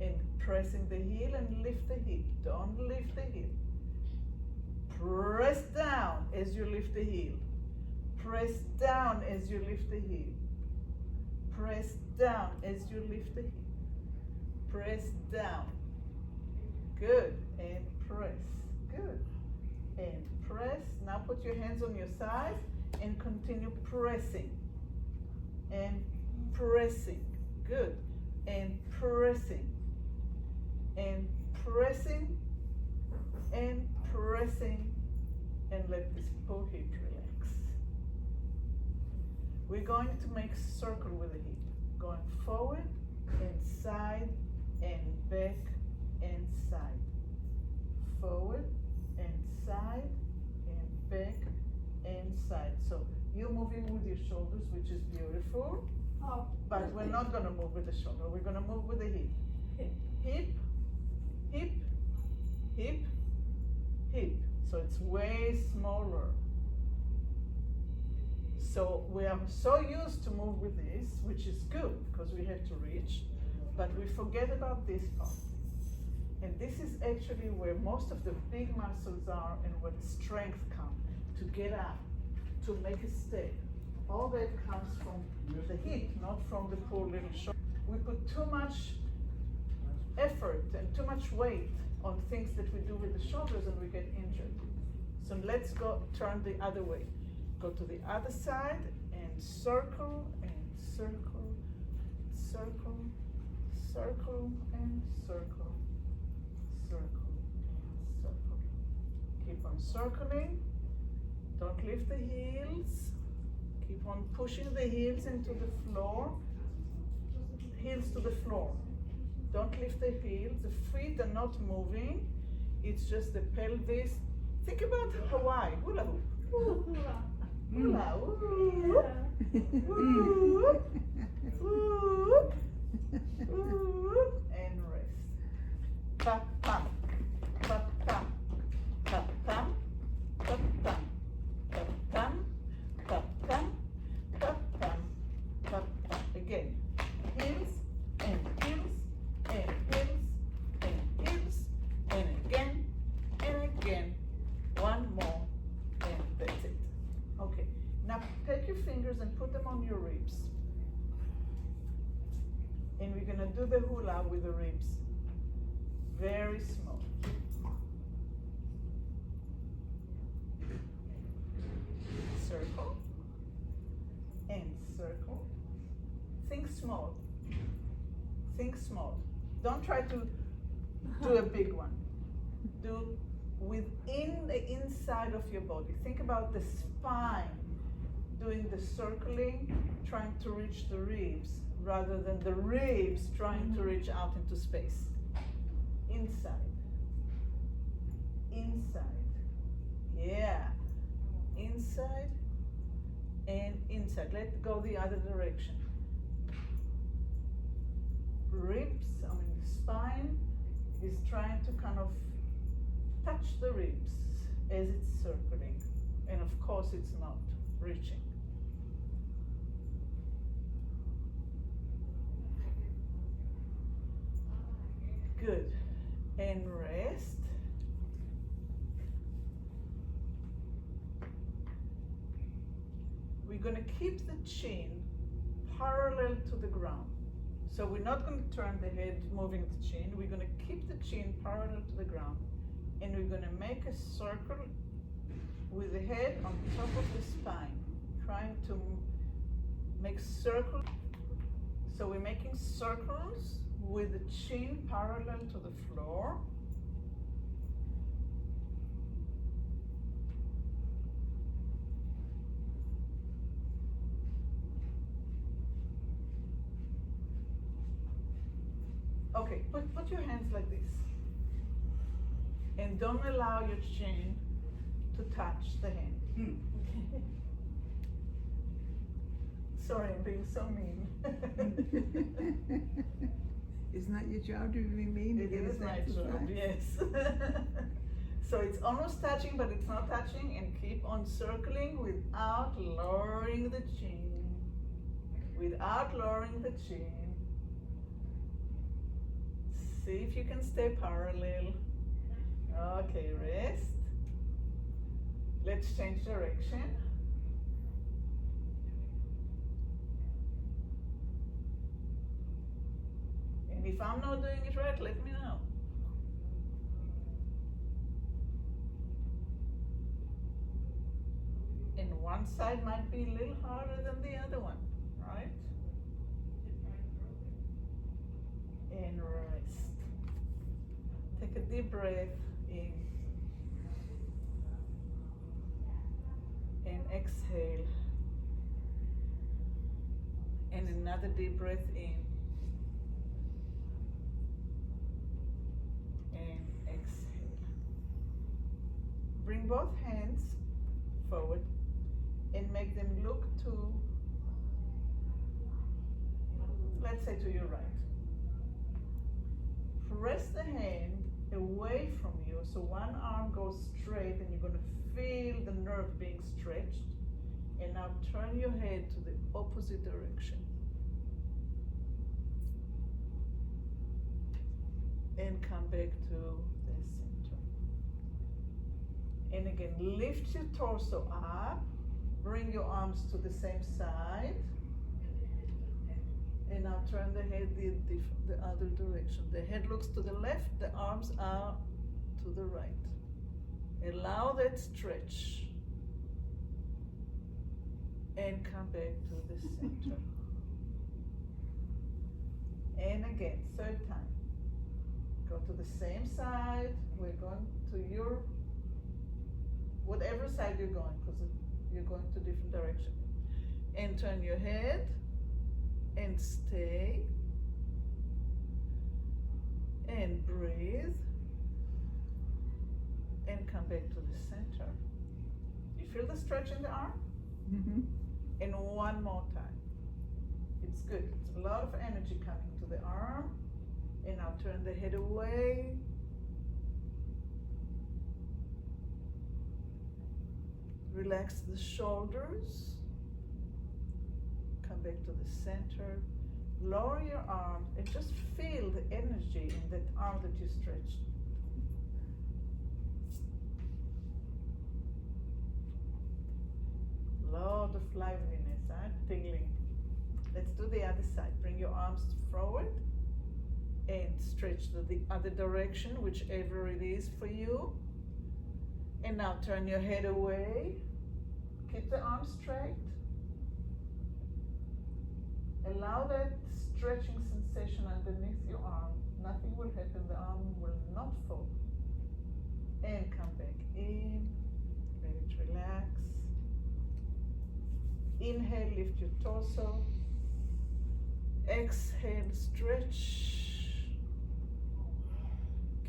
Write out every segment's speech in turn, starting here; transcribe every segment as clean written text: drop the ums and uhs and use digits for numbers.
And pressing the heel and lift the hip. Don't lift the heel. Press down as you lift the heel. Press down as you lift the heel. Press down as you lift the heel. Press down. Good. And press. Good. And press. Now put your hands on your side and continue pressing. And pressing. Good. And pressing. And pressing. And pressing. And let this pull hip relax. We're going to make circle with the hip. Going forward and side and back and side. Forward and side and back and side. So you're moving with your shoulders, which is beautiful. Oh. But we're not going to move with the shoulder. We're going to move with the hip. Hip, hip, hip, hip. So it's way smaller. So we are so used to move with this, which is good because we have to reach, but we forget about this part. And this is actually where most of the big muscles are and where the strength comes to get up, to make a step. All that comes from the hip, not from the poor little shoulder. We put too much effort and too much weight on things that we do with the shoulders and we get injured. So let's go turn the other way. Go to the other side and circle and circle, circle, circle and circle, circle and circle. Keep on circling. Don't lift the heels. Keep on pushing the heels into the floor. Heels to the floor. Don't lift the heels. The feet are not moving. It's just the pelvis. Think about Hawaii. Hula hoop. Hula hoop. Whoop. Whoop. Whoop. And rest. Pa pam. Pa pam. Pa pam. Pa pam. Pa pam. Pa pam. Pa pam. Pa pam. Again. Heels and heels and heels and heels and again and again. One more and that's it. Okay. Now take your fingers and put them on your ribs. And we're gonna do the hula with the ribs. Very small. Circle and circle. Think small. Think small. Don't try to do a big one. Do within the inside of your body. Think about the spine doing the circling, trying to reach the ribs, rather than the ribs trying to reach out into space. Inside. Inside. Yeah. Inside and inside. Let go the other direction. Ribs, the spine is trying to kind of touch the ribs as it's circling. And of course it's not reaching. Good. And rest. We're going to keep the chin parallel to the ground. So we're not going to turn the head moving the chin. We're going to keep the chin parallel to the ground. And we're going to make a circle with the head on top of the spine. Trying to make circles. So we're making circles with the chin parallel to the floor. Okay, put your hands like this. And don't allow your chin to touch the hand. Sorry, I'm being so mean. Isn't that your job to be mean? To It get is us my exercise? job, yes. So it's almost touching, but it's not touching, and keep on circling without lowering the chin. Without lowering the chin. see if you can stay parallel. Okay, rest. Let's change direction. And if I'm not doing it right, let me know. And one side might be a little harder than the other one, right? And rest. Take a deep breath in. And exhale. And another deep breath in. And exhale. Bring both hands forward and make them look to, let's say, to your right. Press the hand away from you so one arm goes straight and you're going to feel the nerve being stretched. And now turn your head to the opposite direction. And come back to the center. And again, lift your torso up. Bring your arms to the same side. And now turn the head the other direction. The head looks to the left, the arms are to the right. Allow that stretch. And come back to the center. And again, third time. Go to the same side. We're going to your, whatever side you're going, because you're going to different direction. And turn your head and stay. And breathe. And come back to the center. You feel the stretch in the arm? Mm-hmm. And one more time. It's good. It's a lot of energy coming to the arm. And now turn the head away. Relax the shoulders. Come back to the center. Lower your arm and just feel the energy in that arm that you stretched. Lot of liveliness, huh? Tingling. Let's do the other side. Bring your arms forward and stretch to the other direction, whichever it is for you. And now turn your head away. Keep the arms straight. Allow that stretching sensation underneath your arm. Nothing will happen. The arm will not fall. And come back in. Let it relax. Inhale, lift your torso. Exhale, stretch.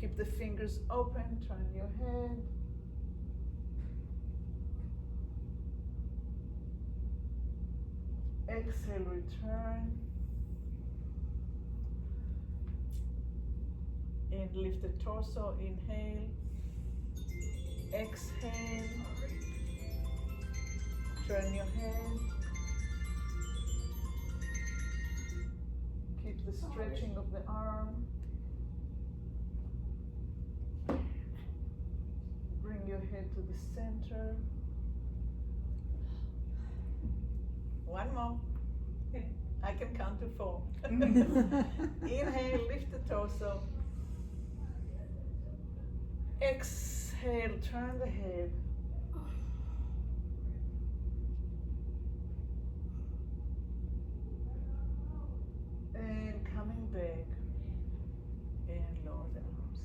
Keep the fingers open, turn your head. Exhale, return. And lift the torso, inhale. Exhale. Turn your head. Keep the stretching of the arm. Bring your head to the center. One more. I can count to 4. Inhale, lift the torso. Exhale, turn the head. And coming back. And lower the arms.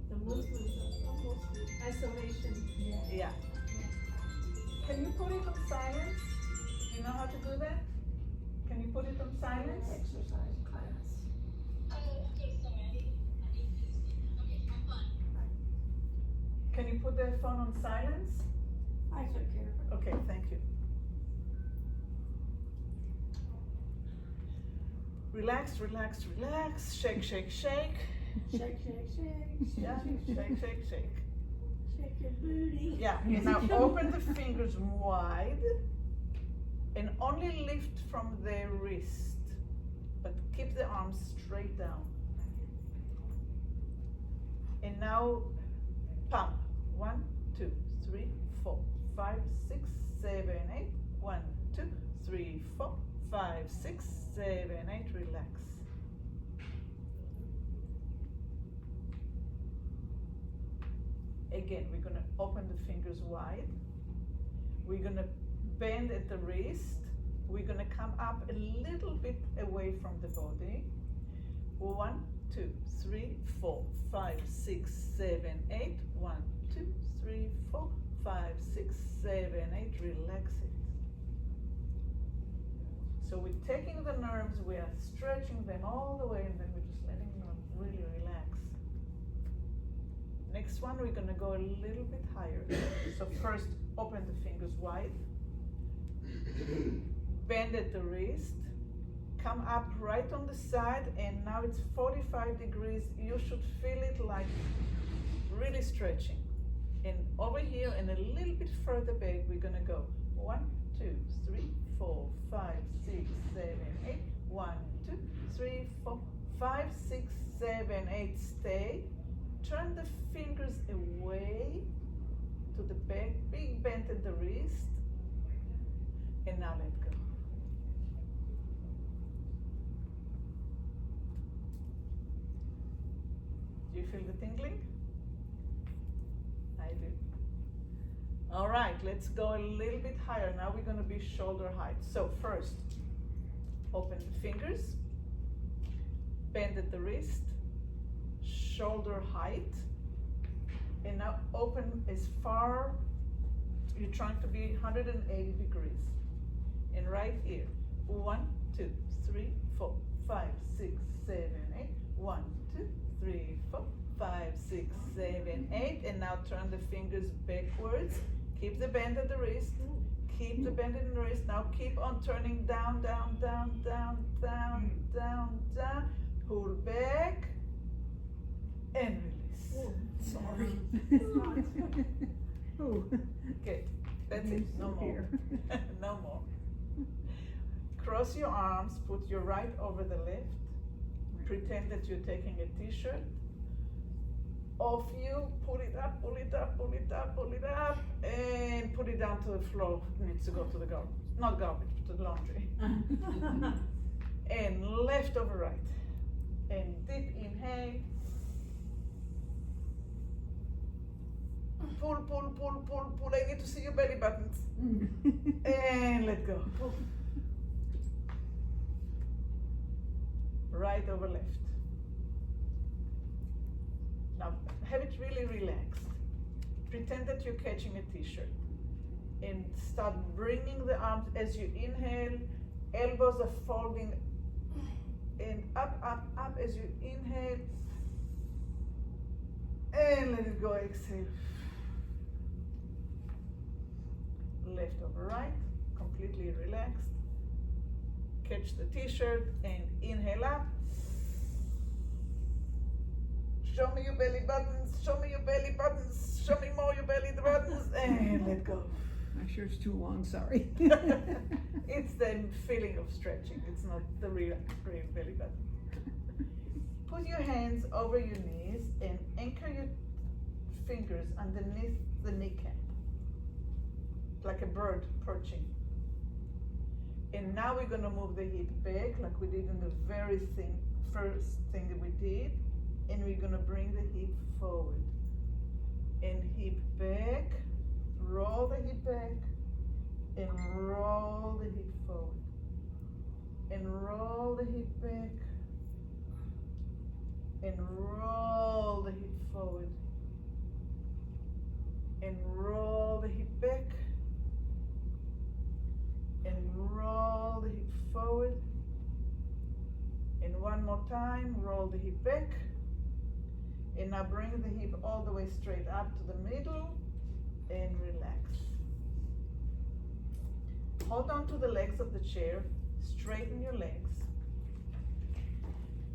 The movements are almost isolation. Yeah. Can you put it on silence? You know how to do that? Can you put it on silence? Exercise class. Can you put the phone on silence? I took care of it. Okay, thank you. Relax, relax, relax. Shake, shake, shake. Shake, shake, shake. Yeah, shake, shake, shake. Shake your booty. Yeah, and now open the fingers wide. And only lift from the wrist, but keep the arms straight down. And now pump. 1, 2, 3, 4, 5, 6, 7, 8. 1, 2, 3, 4, 5, 6, 7, 8. Relax. Again, we're going to open the fingers wide. We're going to bend at the wrist. We're going to come up a little bit away from the body. 1, 2, 3, 4, 5, 6, 7, 8. 1, 2, 3, 4, 5, 6, 7, 8. Relax it. So we're taking the nerves, we are stretching them all the way, and then we're just letting them really relax. Next one, we're going to go a little bit higher. So first, open the fingers wide. Bend at the wrist. Come up right on the side, and now it's 45 degrees. You should feel it like really stretching. And over here and a little bit further back, we're going to go 1, 2, 3, 4, 5, 6, 7, 8. 1, 2, 3, 4, 5, 6, 7, 8. Stay. Turn the fingers away to the back, big bend at the wrist, and now let go. Do you feel the tingling? I do. All right, let's go a little bit higher. Now we're going to be shoulder height. So first, open the fingers, bend at the wrist, shoulder height, and now open as far, you're trying to be 180 degrees. And right here, 1, 2, 3, 4, 5, 6, 7, 8. 1, 2, 3, 4, 5, 6, 7, 8. And now turn the fingers backwards. Keep the bend at the wrist. Keep the bend in the wrist. Now keep on turning down, down, down, down, down, down, down. Pull back and release. Sorry. Oh. Good. That's it. No more. No more. Cross your arms. Put your right over the left. Pretend that you're taking a t-shirt off you. Pull it up, pull it up, pull it up, pull it up, and put it down to the floor. It needs to go to the garbage. Not garbage, to the laundry. And left over right. And deep inhale. Pull, pull, pull, pull, pull. I need to see your belly buttons. And let go. Right over left. Now have it really relaxed. Pretend that you're catching a t-shirt. And start bringing the arms as you inhale. Elbows are folding. And up, up, up as you inhale. And let it go, exhale. Left over right, completely relaxed. Catch the t-shirt and inhale up. Show me your belly buttons, show me your belly buttons, show me more your belly buttons, and let go. My shirt's too long, sorry. It's the feeling of stretching, it's not the real belly button. Put your hands over your knees and anchor your fingers underneath the kneecap, like a bird perching. And now we're going to move the hip back like we did in the very first thing that we did. And we're going to bring the hip forward. And hip back, roll the hip back, and roll the hip forward. And roll the hip back, and roll the hip forward. And roll the hip back, and roll the hip forward. And one more time, roll the hip back. And now bring the hip all the way straight up to the middle and relax. Hold on to the legs of the chair, straighten your legs.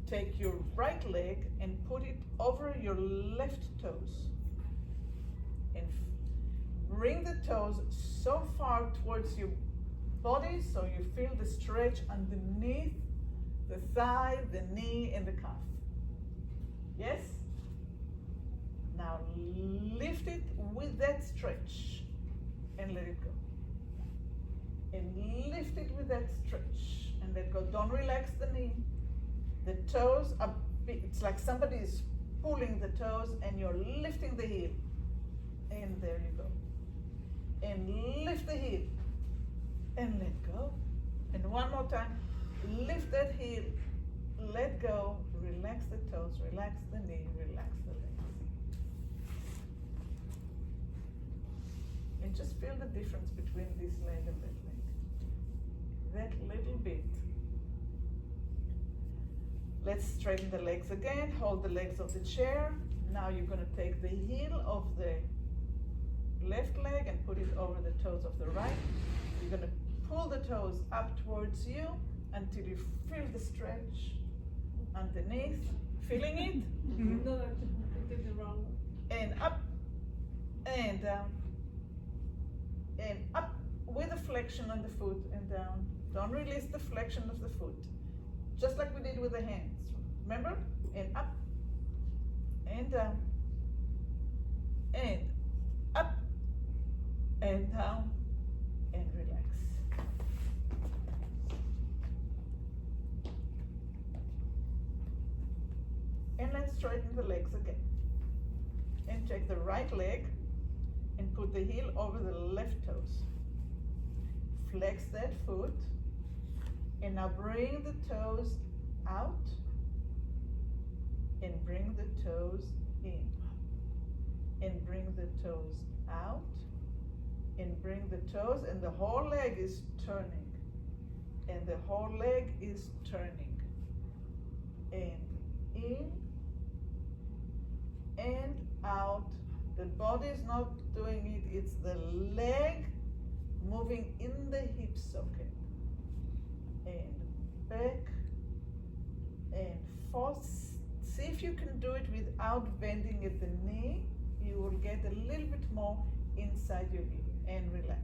Take your right leg and put it over your left toes. And bring the toes so far towards your body, so you feel the stretch underneath the thigh, the knee, and the calf. Yes? Now lift it with that stretch and let it go. And lift it with that stretch and let go. Don't relax the knee. The toes are, it's like somebody is pulling the toes and you're lifting the heel. And there you go. And lift the heel and let go. And one more time, lift that heel, let go, relax the toes, relax the knee, relax the legs. And just feel the difference between this leg and that leg. That little bit. Let's straighten the legs again, hold the legs of the chair. Now you're gonna take the heel of the left leg and put it over the toes of the right. You're gonna pull the toes up towards you until you feel the stretch underneath. Feeling it? No, I did the wrong one. And up and down and up with a flexion on the foot and down. Don't release the flexion of the foot, just like we did with the hands. Remember? And up and down and up and down and relax. And let's straighten the legs again. And take the right leg and put the heel over the left toes. Flex that foot and now bring the toes out and bring the toes in and bring the toes out and bring the toes, and the whole leg is turning and the whole leg is turning and in and out. The body is not doing it, it's the leg moving in the hip socket and back and forth. See if you can do it without bending at the knee. You will get a little bit more inside your hip and relax.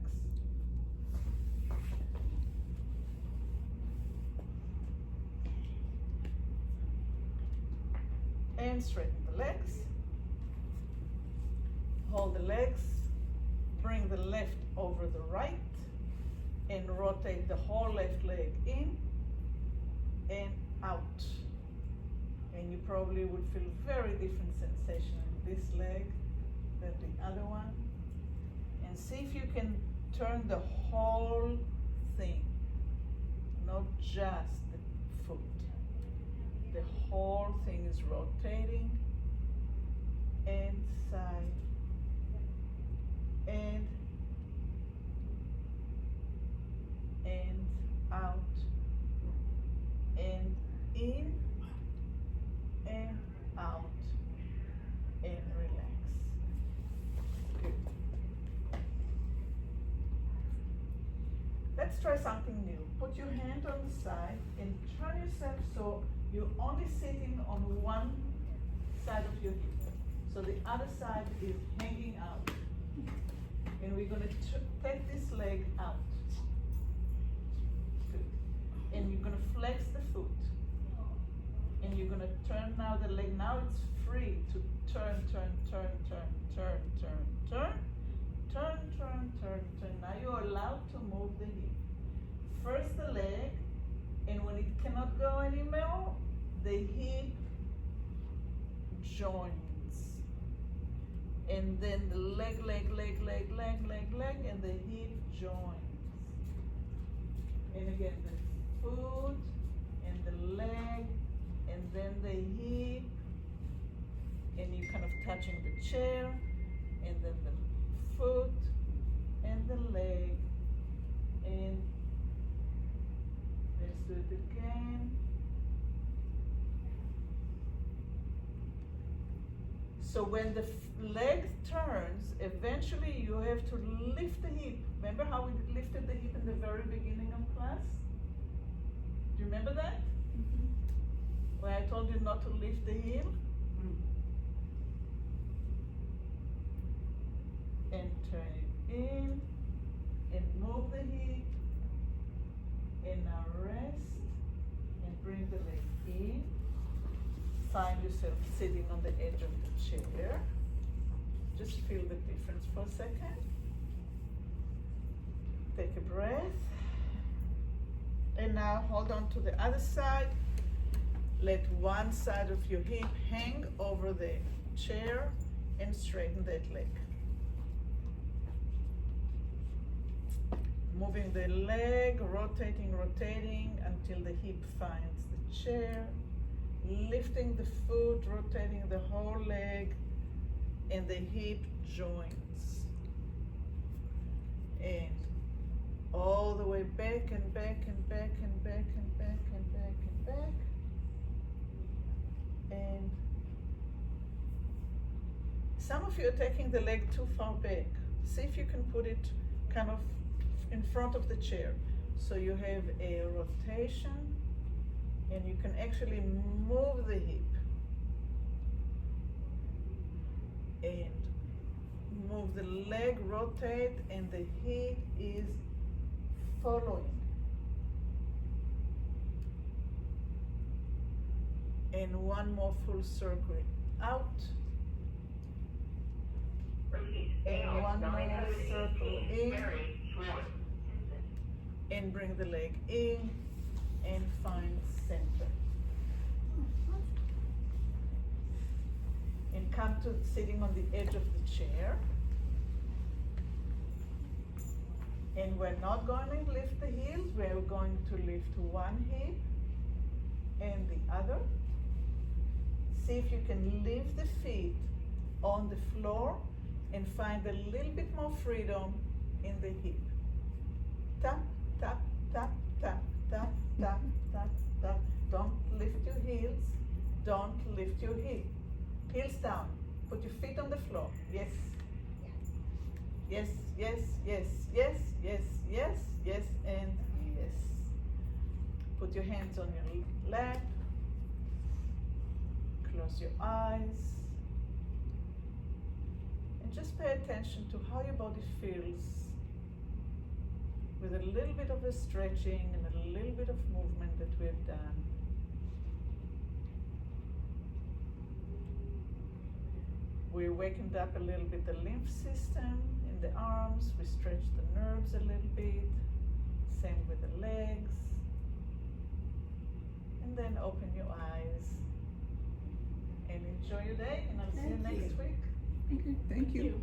And straighten the legs. Hold the legs, bring the left over the right, and rotate the whole left leg in and out. And you probably would feel very different sensation in this leg than the other one. And see if you can turn the whole thing, not just the foot. The whole thing is rotating inside and out and in and out and relax. Good. Let's try something new. Put your hand on the side and turn yourself so you're only sitting on one side of your hip. So the other side is hanging out. And we're gonna take this leg out. Good. And you're gonna flex the foot. And you're gonna turn now the leg. Now it's free to turn. Now you're allowed to move the hip. First the leg, and when it cannot go anymore, the hip joins. And then the leg, and the hip joins. And again, the foot and the leg, and then the hip, and you kind of touching the chair, and then the foot and the leg, and let's do it again. So when the leg turns, eventually you have to lift the hip. Remember how we lifted the hip in the very beginning of class? Do you remember that? Mm-hmm. Where I told you not to lift the heel? And turn it in and move the hip And now rest and bring the leg in. Find yourself sitting on the edge of the chair. Just feel the difference for a second. Take a breath. And now hold on to the other side. Let one side of your hip hang over the chair and straighten that leg. Moving the leg, rotating until the hip finds the chair. Lifting the foot, rotating the whole leg, and the hip joins. And all the way back and back and back and back and back and back and back. And some of you are taking the leg too far back. See if you can put it kind of in front of the chair. So you have a rotation and you can actually move the hip and move the leg, rotate, and the hip is following. And one more full circle out. And one more circle in. And bring the leg in and find center. And come to sitting on the edge of the chair. And we're not going to lift the heels, we're going to lift one hip and the other. See if you can leave the feet on the floor and find a little bit more freedom in the hip. Tap, tap, tap, tap, tap, tap, tap, tap. Don't lift your heels, don't lift your hip. Heels down, put your feet on the floor. Yes. Yes, yes, yes, yes, yes, yes, yes, and yes. Put your hands on your lap. Close your eyes. And just pay attention to how your body feels with a little bit of a stretching and a little bit of movement that we have done. We wakened up a little bit the lymph system in the arms. We stretched the nerves a little bit. Same with the legs. And then open your eyes and enjoy your day. And I'll see you next week. Thank you.